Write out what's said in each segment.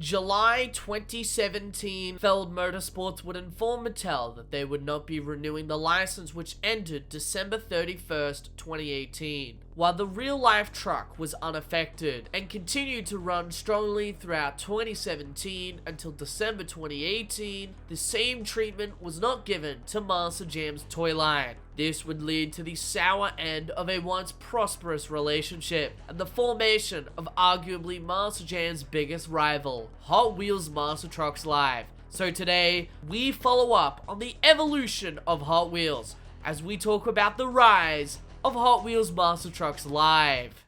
July 2017, Feld Motorsports would inform Mattel that they would not be renewing the license, which ended December 31st, 2018. While the real-life truck was unaffected and continued to run strongly throughout 2017 until December 2018, the same treatment was not given to Master Jam's toy line. This would lead to the sour end of a once prosperous relationship and the formation of arguably Master Jam's biggest rival, Hot Wheels Master Trucks Live. So today, we follow up on the evolution of Hot Wheels as we talk about the rise of Hot Wheels Master Trucks Live.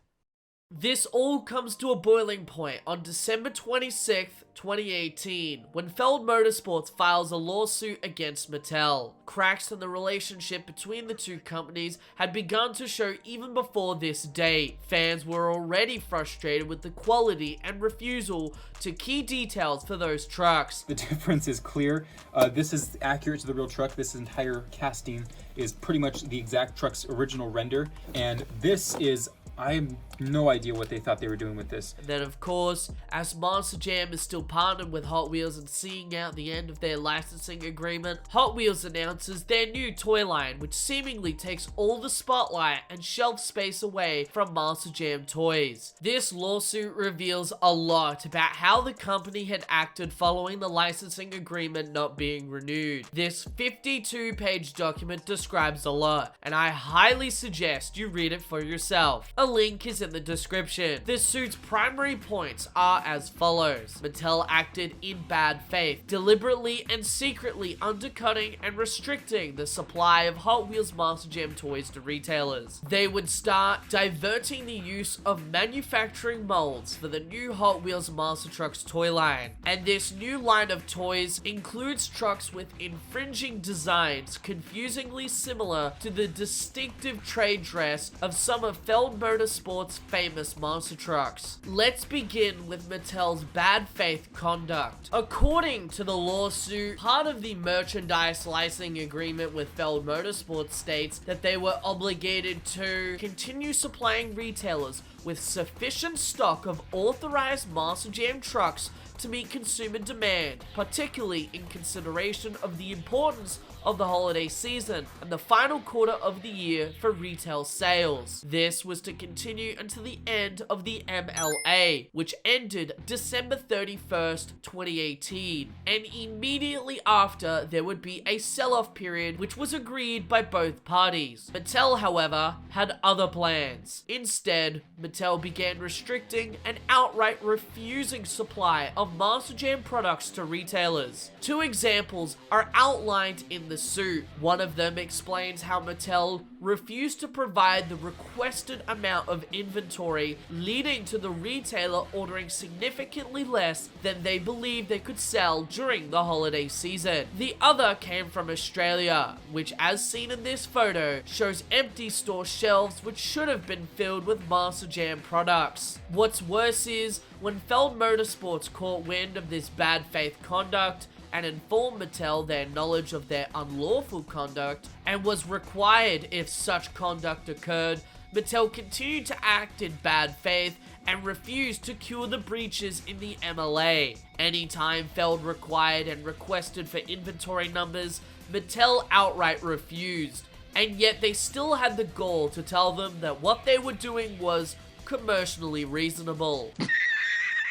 This all comes to a boiling point on December 26th, 2018, when Feld Motorsports files a lawsuit against Mattel. Cracks in the relationship between the two companies had begun to show even before this date. Fans were already frustrated with the quality and refusal to key details for those trucks. The difference is clear. This is accurate to the real truck. This entire casting is pretty much the exact truck's original render, and this is, I have no idea what they thought they were doing with this. And then, of course, as Master Jam is still partnered with Hot Wheels and seeing out the end of their licensing agreement, Hot Wheels announces their new toy line, which seemingly takes all the spotlight and shelf space away from Master Jam toys. This lawsuit reveals a lot about how the company had acted following the licensing agreement not being renewed. This 52-page document describes a lot, and I highly suggest you read it for yourself. A link is in the description. This suit's primary points are as follows. Mattel acted in bad faith, deliberately and secretly undercutting and restricting the supply of Hot Wheels Master Jam toys to retailers. They would start diverting the use of manufacturing molds for the new Hot Wheels Master Trucks toy line. And this new line of toys includes trucks with infringing designs confusingly similar to the distinctive trade dress of some of Feld Motorsports' famous monster trucks. Let's begin with Mattel's bad faith conduct. According to the lawsuit, part of the merchandise licensing agreement with Feld Motorsports states that they were obligated to continue supplying retailers with sufficient stock of authorized Master Jam trucks to meet consumer demand, particularly in consideration of the importance of the holiday season and the final quarter of the year for retail sales. This was to continue until the end of the MLA, which ended December 31st, 2018, and immediately after there would be a sell-off period which was agreed by both parties. Mattel, however, had other plans. Instead, Mattel began restricting and outright refusing supply of Master Jam products to retailers. Two examples are outlined in the suit. One of them explains how Mattel refused to provide the requested amount of inventory, leading to the retailer ordering significantly less than they believed they could sell during the holiday season. The other came from Australia, which, as seen in this photo, shows empty store shelves which should have been filled with Master Jam products. What's worse is, when Feld Motorsports caught wind of this bad faith conduct and informed Mattel their knowledge of their unlawful conduct and was required if such conduct occurred, Mattel continued to act in bad faith and refused to cure the breaches in the MLA. Anytime Feld required and requested for inventory numbers, Mattel outright refused, and yet they still had the gall to tell them that what they were doing was commercially reasonable.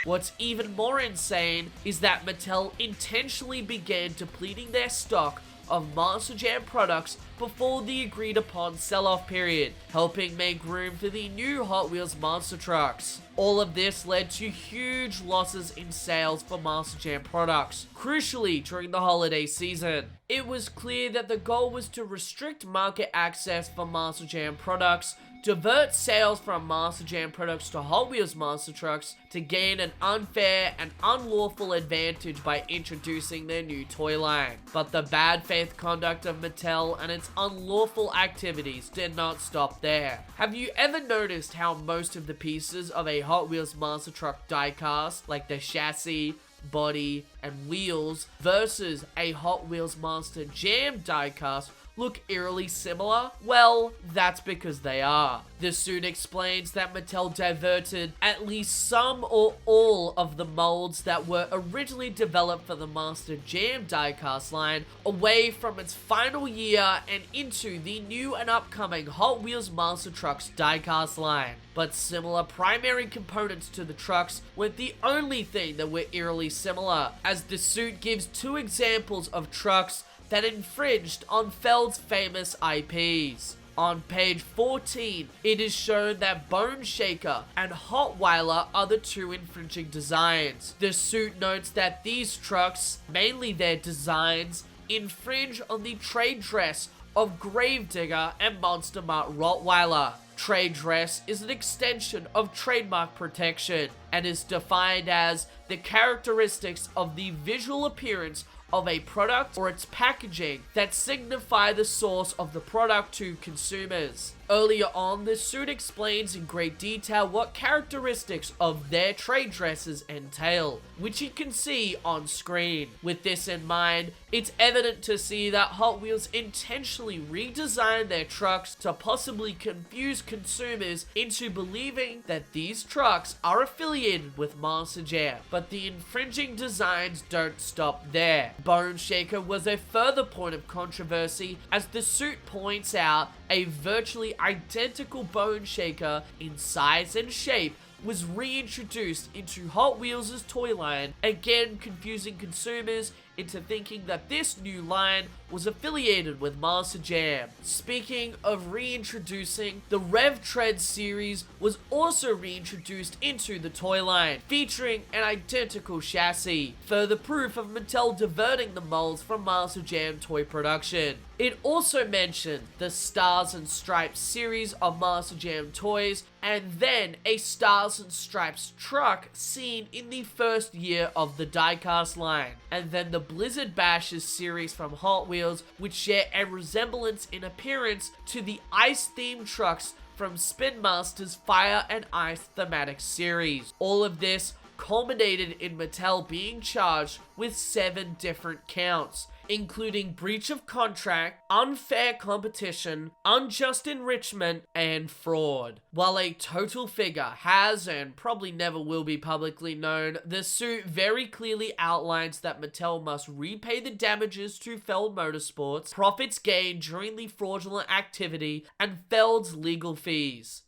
What's even more insane is that Mattel intentionally began depleting their stock of Master Jam products before the agreed upon sell-off period, helping make room for the new Hot Wheels monster trucks. All of this led to huge losses in sales for Master Jam products, crucially during the holiday season. It was clear that the goal was to restrict market access for Master Jam products, divert sales from Master Jam products to Hot Wheels monster trucks to gain an unfair and unlawful advantage by introducing their new toy line. But the bad faith conduct of Mattel and its unlawful activities did not stop there. Have you ever noticed how most of the pieces of a Hot Wheels monster truck diecast, like the chassis, body, and wheels, versus a Hot Wheels Master Jam diecast look eerily similar? Well, that's because they are. The suit explains that Mattel diverted at least some or all of the molds that were originally developed for the Master Jam diecast line away from its final year and into the new and upcoming Hot Wheels Monster Trucks diecast line. But similar primary components to the trucks weren't the only thing that were eerily similar, as the suit gives two examples of trucks that infringed on Feld's famous IPs. On page 14, it is shown that Bone Shaker and Hotweiler are the two infringing designs. The suit notes that these trucks, mainly their designs, infringe on the trade dress of Gravedigger and Monster Mart Rottweiler. Trade dress is an extension of trademark protection and is defined as the characteristics of the visual appearance of a product or its packaging that signify the source of the product to consumers. Earlier on, the suit explains in great detail what characteristics of their trade dresses entail, which you can see on screen. With this in mind, it's evident to see that Hot Wheels intentionally redesigned their trucks to possibly confuse consumers into believing that these trucks are affiliated with Monster Jam. But the infringing designs don't stop there. Bone Shaker was a further point of controversy, as the suit points out a virtually identical Bone Shaker in size and shape was reintroduced into Hot Wheels' toy line, again confusing consumers into thinking that this new line was affiliated with Monster Jam. Speaking of reintroducing, the Rev Tread series was also reintroduced into the toy line, featuring an identical chassis, further proof of Mattel diverting the molds from Monster Jam toy production. It also mentioned the Stars and Stripes series of Monster Jam toys, and then a Stars and Stripes truck seen in the first year of the diecast line, and then the Blizzard Bashes series from Hot Wheels, which share a resemblance in appearance to the ice-themed trucks from Spin Master's Fire and Ice thematic series. All of this culminated in Mattel being charged with 7 different counts, including breach of contract, unfair competition, unjust enrichment, and fraud. While a total figure has and probably never will be publicly known, the suit very clearly outlines that Mattel must repay the damages to Feld Motorsports, profits gained during the fraudulent activity, and Feld's legal fees.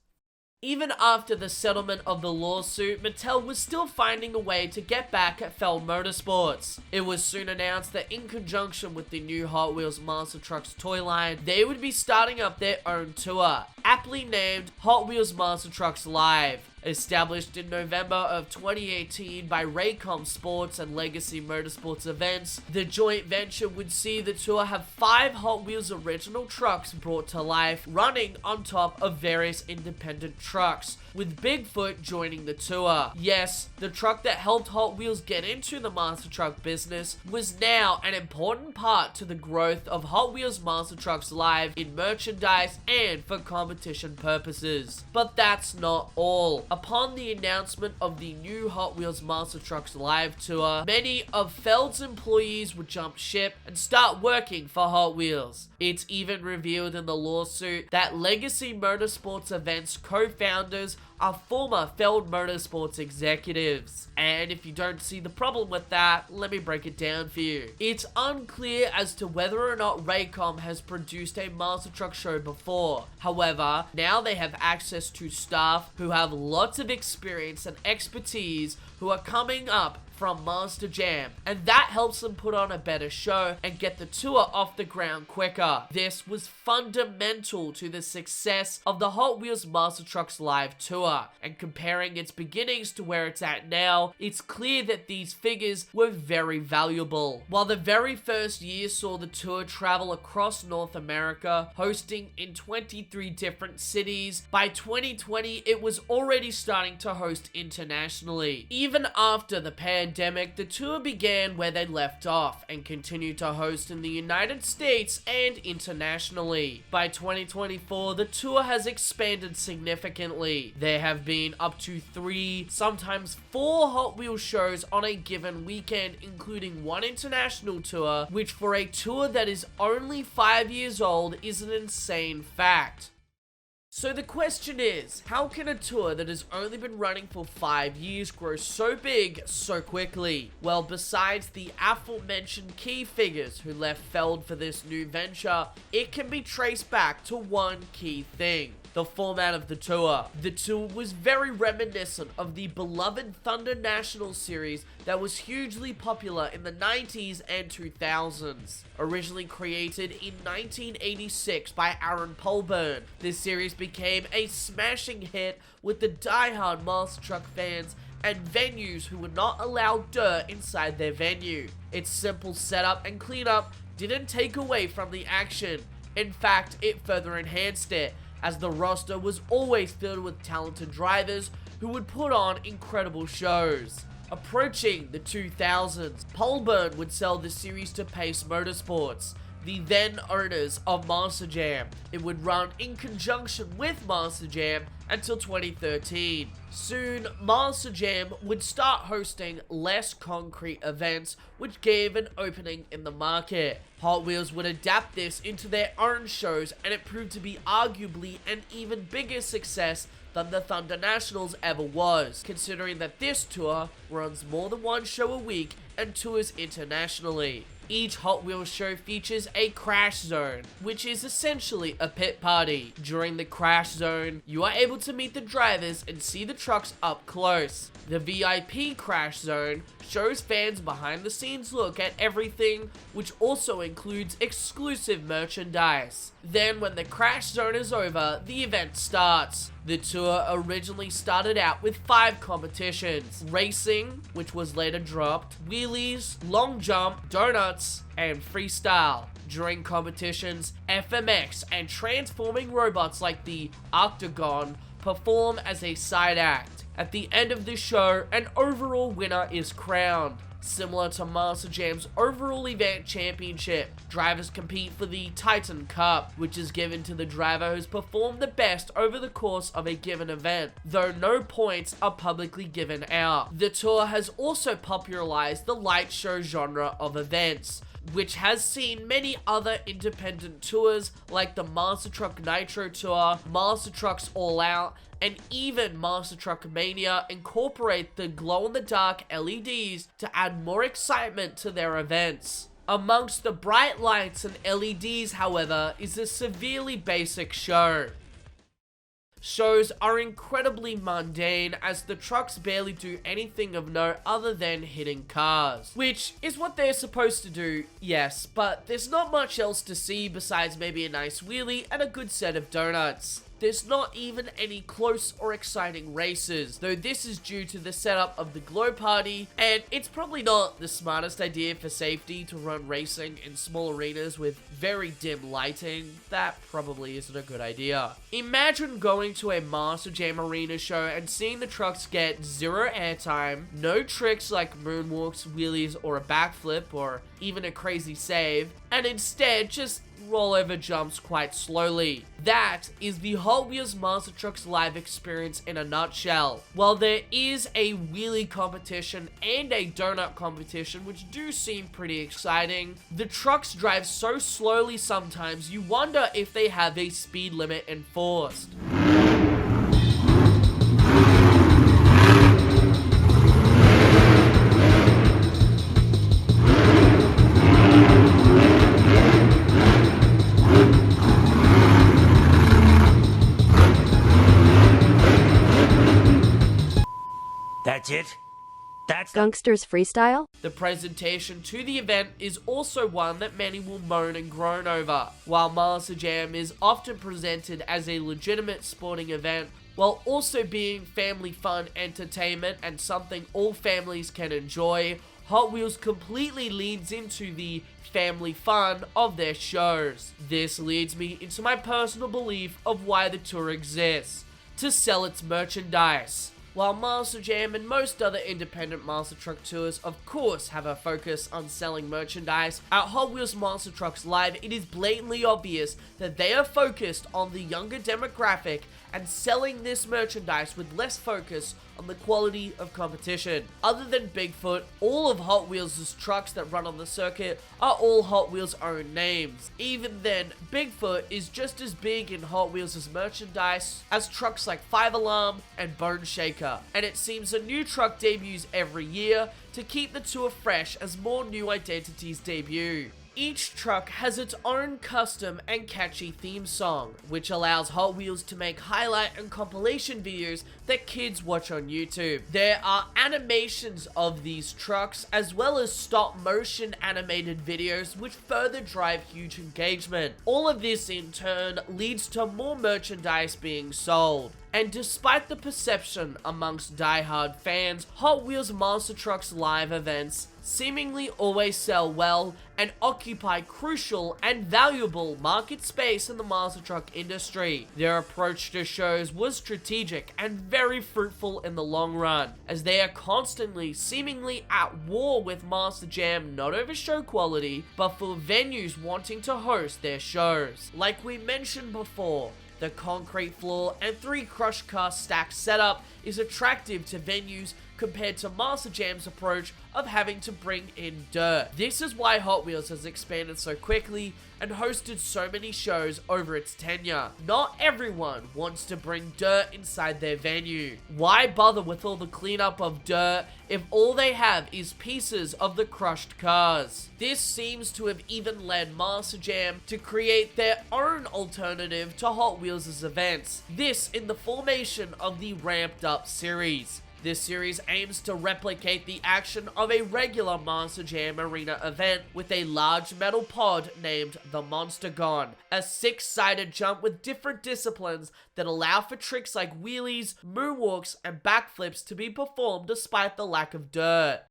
Even after the settlement of the lawsuit, Mattel was still finding a way to get back at Feld Motorsports. It was soon announced that in conjunction with the new Hot Wheels Monster Trucks toy line, they would be starting up their own tour, aptly named Hot Wheels Monster Trucks Live. Established in November of 2018 by Raycom Sports and Legacy Motorsports Events, the joint venture would see the tour have 5 Hot Wheels original trucks brought to life, running on top of various independent trucks, with Bigfoot joining the tour. Yes, the truck that helped Hot Wheels get into the monster truck business was now an important part to the growth of Hot Wheels Monster Trucks Live in merchandise and for competition purposes. But that's not all. Upon the announcement of the new Hot Wheels Monster Trucks Live tour, many of Feld's employees would jump ship and start working for Hot Wheels. It's even revealed in the lawsuit that Legacy Motorsports Events co-founders are former Feld Motorsports executives. And if you don't see the problem with that, let me break it down for you. It's unclear as to whether or not Raycom has produced a monster truck show before. However, now they have access to staff who have lots of experience and expertise who are coming up from Monster Jam, and that helps them put on a better show and get the tour off the ground quicker. This was fundamental to the success of the Hot Wheels Monster Trucks Live tour, and comparing its beginnings to where it's at now, it's clear that these figures were very valuable. While the very first year saw the tour travel across North America, hosting in 23 different cities, by 2020 it was already starting to host internationally. Even after the pandemic, pandemic, the tour began where they left off and continued to host in the United States and internationally. By 2024, the tour has expanded significantly. There have been up to 3, sometimes 4 Hot Wheels shows on a given weekend, including one international tour, which for a tour that is only 5 years old is an insane fact. So the question is, how can a tour that has only been running for 5 years grow so big so quickly? Well, besides the aforementioned key figures who left Feld for this new venture, it can be traced back to one key thing: the format of the tour. The tour was very reminiscent of the beloved Thunder National series that was hugely popular in the 90s and 2000s. Originally created in 1986 by Aaron Polburn, this series became a smashing hit with the die-hard Monster Truck fans and venues who would not allow dirt inside their venue. Its simple setup and cleanup didn't take away from the action. In fact, it further enhanced it, as the roster was always filled with talented drivers who would put on incredible shows. Approaching the 2000s, Polburn would sell the series to Pace Motorsports, the then owners of Monster Jam. It would run in conjunction with Monster Jam until 2013. Soon, Monster Jam would start hosting less concrete events, which gave an opening in the market. Hot Wheels would adapt this into their own shows, and it proved to be arguably an even bigger success than the Thunder Nationals ever was, considering that this tour runs more than one show a week and tours internationally. Each Hot Wheels show features a crash zone, which is essentially a pit party. During the crash zone, you are able to meet the drivers and see the trucks up close. The VIP crash zone shows fans behind the scenes look at everything, which also includes exclusive merchandise. Then when the crash zone is over, the event starts. The tour originally started out with 5 competitions: racing, which was later dropped, wheelies, long jump, donuts, and freestyle. During competitions, FMX and transforming robots like the Octagon perform as a side act. At the end of the show, an overall winner is crowned. Similar to Monster Jam's overall event championship, drivers compete for the Titan Cup, which is given to the driver who's performed the best over the course of a given event, though no points are publicly given out. The tour has also popularized the light show genre of events, which has seen many other independent tours like the Monster Truck Nitro Tour, Monster Trucks All Out, and even Monster Truck Mania incorporate the glow-in-the-dark LEDs to add more excitement to their events. Amongst the bright lights and LEDs, however, is a severely basic show. Shows are incredibly mundane, as the trucks barely do anything of note other than hitting cars, which is what they're supposed to do, yes, but there's not much else to see besides maybe a nice wheelie and a good set of donuts. There's not even any close or exciting races, though this is due to the setup of the Glow Party, and it's probably not the smartest idea for safety to run racing in small arenas with very dim lighting. That probably isn't a good idea. Imagine going to a Monster Jam arena show and seeing the trucks get 0 airtime, no tricks like moonwalks, wheelies, or a backflip, or even a crazy save, and instead just rollover jumps quite slowly. That is the Hot Wheels Monster Trucks live experience in a nutshell. While there is a wheelie competition and a donut competition, which do seem pretty exciting, the trucks drive so slowly sometimes you wonder if they have a speed limit enforced. That's it? That's Gunksters Freestyle? The presentation to the event is also one that many will moan and groan over. While Monster Jam is often presented as a legitimate sporting event, while also being family fun entertainment and something all families can enjoy, Hot Wheels completely leans into the family fun of their shows. This leads me into my personal belief of why the tour exists: to sell its merchandise. While Monster Jam and most other independent monster truck tours of course have a focus on selling merchandise, at Hot Wheels Monster Trucks Live it is blatantly obvious that they are focused on the younger demographic and selling this merchandise with less focus on the quality of competition. Other than Bigfoot, all of Hot Wheels' trucks that run on the circuit are all Hot Wheels' own names. Even then, Bigfoot is just as big in Hot Wheels' merchandise as trucks like 5 Alarm and Bone Shaker, and it seems a new truck debuts every year to keep the tour fresh as more new identities debut. Each truck has its own custom and catchy theme song, which allows Hot Wheels to make highlight and compilation videos that kids watch on YouTube. There are animations of these trucks, as well as stop motion animated videos, which further drive huge engagement. All of this in turn leads to more merchandise being sold. And despite the perception amongst die-hard fans, Hot Wheels Monster Trucks Live events seemingly always sell well and occupy crucial and valuable market space in the monster truck industry. Their approach to shows was strategic and very fruitful in the long run, as they are constantly seemingly at war with Monster Jam, not over show quality, but for venues wanting to host their shows. Like we mentioned before, the concrete floor and 3 crush car stack setup is attractive to venues compared to Monster Jam's approach of having to bring in dirt. This is why Hot Wheels has expanded so quickly and hosted so many shows over its tenure. Not everyone wants to bring dirt inside their venue. Why bother with all the cleanup of dirt if all they have is pieces of the crushed cars? This seems to have even led Monster Jam to create their own alternative to Hot Wheels' events. This in the formation of the Ramped Up series. This series aims to replicate the action of a regular Monster Jam arena event with a large metal pod named the Monstergon, a 6-sided jump with different disciplines that allow for tricks like wheelies, moonwalks, and backflips to be performed despite the lack of dirt.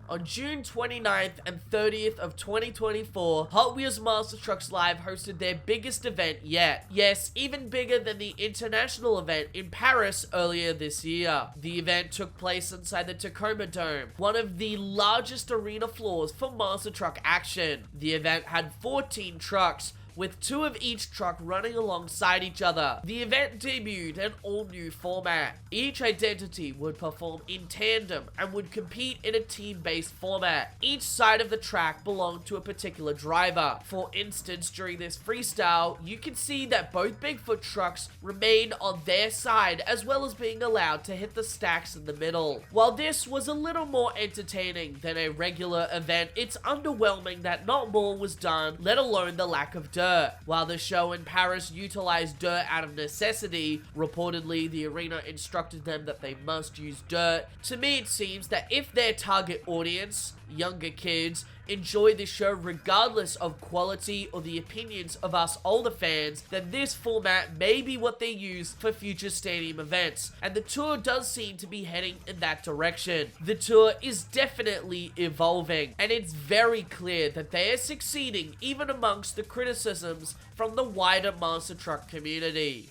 On June 29th and 30th of 2024, Hot Wheels Monster Trucks Live hosted their biggest event yet. Yes, even bigger than the international event in Paris earlier this year. The event took place inside the Tacoma Dome, one of the largest arena floors for monster truck action. The event had 14 trucks, with 2 of each truck running alongside each other. The event debuted an all-new format. Each identity would perform in tandem and would compete in a team-based format. Each side of the track belonged to a particular driver. For instance, during this freestyle, you can see that both Bigfoot trucks remain on their side, as well as being allowed to hit the stacks in the middle. While this was a little more entertaining than a regular event, it's underwhelming that not more was done, let alone the lack of dirt. While the show in Paris utilized dirt out of necessity, reportedly the arena instructed them that they must use dirt. To me, it seems that if their target audience, younger kids, enjoy the show regardless of quality or the opinions of us older fans, then this format may be what they use for future stadium events, and the tour does seem to be heading in that direction. The tour is definitely evolving, and it's very clear that they are succeeding even amongst the criticisms from the wider monster truck community.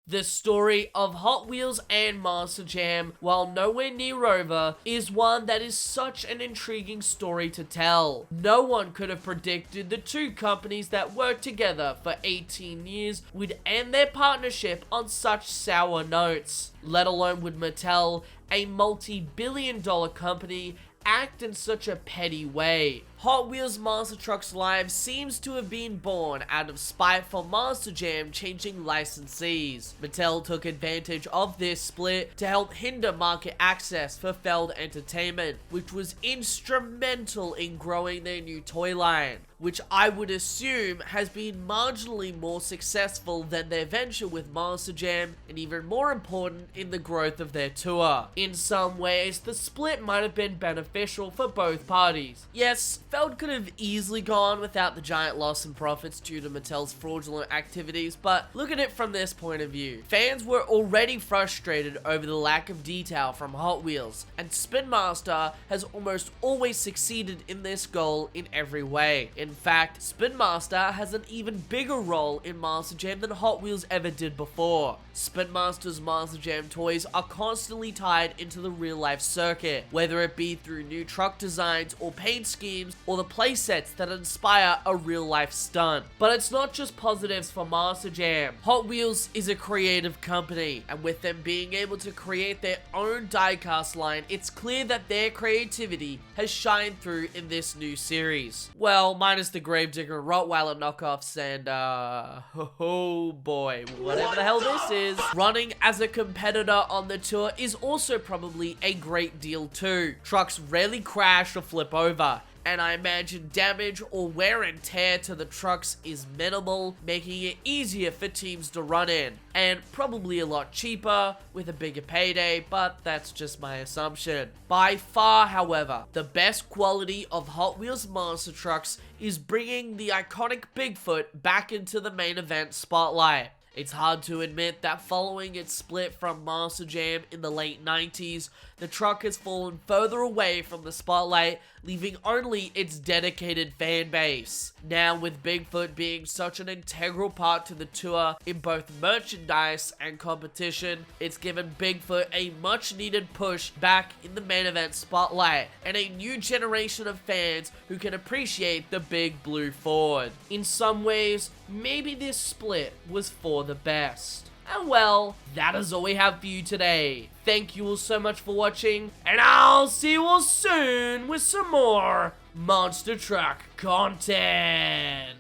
The story of Hot Wheels and Monster Jam, while nowhere near over, is one that is such an intriguing story to tell. No one could have predicted the 2 companies that worked together for 18 years would end their partnership on such sour notes, let alone would Mattel, a multi-billion-dollar company, act in such a petty way. Hot Wheels Monster Trucks Live seems to have been born out of spite for Monster Jam changing licensees. Mattel took advantage of this split to help hinder market access for Feld Entertainment, which was instrumental in growing their new toy line, which I would assume has been marginally more successful than their venture with Monster Jam, and even more important, in the growth of their tour. In some ways, the split might have been beneficial for both parties. Yes, Feld could have easily gone without the giant loss in profits due to Mattel's fraudulent activities, but look at it from this point of view. Fans were already frustrated over the lack of detail from Hot Wheels, and Spin Master has almost always succeeded in this goal in every way. In In fact, Spin Master has an even bigger role in Monster Jam than Hot Wheels ever did before. Spin Master's Monster Jam toys are constantly tied into the real-life circuit, whether it be through new truck designs or paint schemes or the playsets that inspire a real-life stunt. But it's not just positives for Monster Jam. Hot Wheels is a creative company, and with them being able to create their own diecast line, it's clear that their creativity has shined through in this new series. Well, minus the Gravedigger Rottweiler knockoffs and, oh boy, whatever the hell this is. Running as a competitor on the tour is also probably a great deal too. Trucks rarely crash or flip over, and I imagine damage or wear and tear to the trucks is minimal, making it easier for teams to run in, and probably a lot cheaper with a bigger payday, but that's just my assumption. By far, however, the best quality of Hot Wheels monster trucks is bringing the iconic Bigfoot back into the main event spotlight. It's hard to admit that following its split from Monster Jam in the late 90s, the truck has fallen further away from the spotlight, leaving only its dedicated fan base. Now, with Bigfoot being such an integral part to the tour in both merchandise and competition, it's given Bigfoot a much needed push back in the main event spotlight, and a new generation of fans who can appreciate the big blue Ford. In some ways, maybe this split was for the best. And well, that is all we have for you today. Thank you all so much for watching, and I'll see you all soon with some more Monster Truck content.